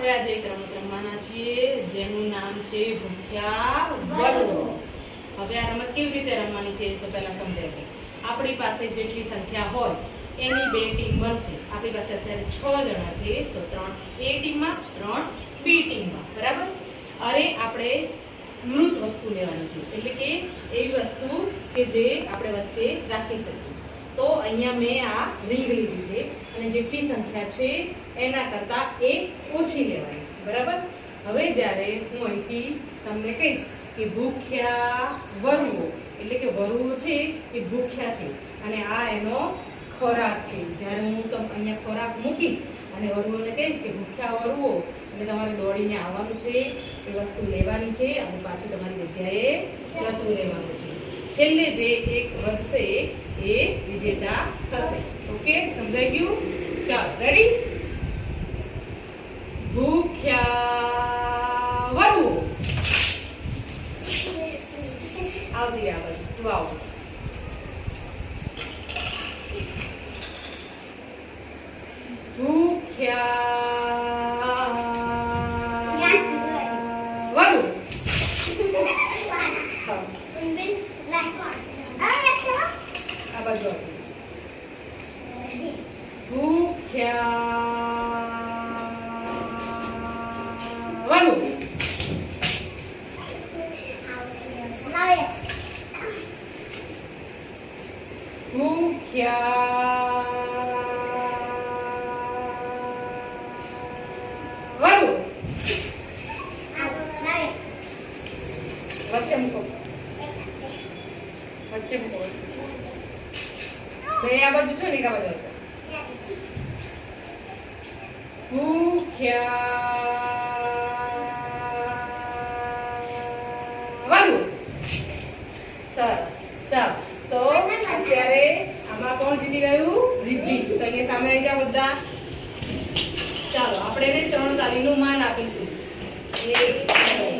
આપણે આજે એક રમત રમવાના છીએ જેનું નામ છે ભૂખ્યા વરવો. હવે આ રમત કેવી રીતે રમવાની છે તો પહેલા સમજાવી. આપણી પાસે જેટલી સંખ્યા હોય એની બે ટીમ બનશે. આપણી પાસે અત્યારે 6 જણા છે તો 3 એ ટીમમાં 3 બી ટીમમાં, બરાબર. અરે આપણે મૃત વસ્તુ લેવાની છે, એટલે કે એવી વસ્તુ કે જે આપણે વચ્ચે રાખી શકીએ. તો અહીંયા મેં આ રીંગ લીધી છે અને જેટલી સંખ્યા છે એના કરતાં એક ઓછી લેવાની છે, બરાબર. હવે જ્યારે હું અહીંથી તમને કહીશ કે ભૂખ્યા વરવો, એટલે કે વરવો છે એ ભૂખ્યા છે અને આ એનો ખોરાક છે. જ્યારે હું અહીંયા ખોરાક મૂકીશ અને વરવોને કહીશ કે ભૂખ્યા વરવો, એટલે તમારે દોડીને આવવાનું છે, એ વસ્તુ લેવાની છે અને પાછું તમારી જગ્યાએ જતું રહેવાનું છે. છેલ્લે જે એક વધશે એ વિજેતા થશે. ઓકે, સમજાઈ ગયું? ચાલો, રેડી? ભૂખ્યા વરવો. આવતી આ બાજુ તું આવો. ભૂખ્યા વરવો. આ બાજુ ભૂખ્યા વરવો. ભૂખ્યા વરવો. વચ્ચે મૂકો, વચ્ચે મૂકો. તો આ બાજુ છો ને એક આ બાજુ. ભૂખ્યા વરવો. સરસ. ચાલો, તો અત્યારે આમાં કોણ જીતી ગયું? રિદ્ધિ. તો અહીંયા સામે આવી જાઓ બધા. ચાલો, આપણે એને 3 તાળીનું માન આપીશું. 1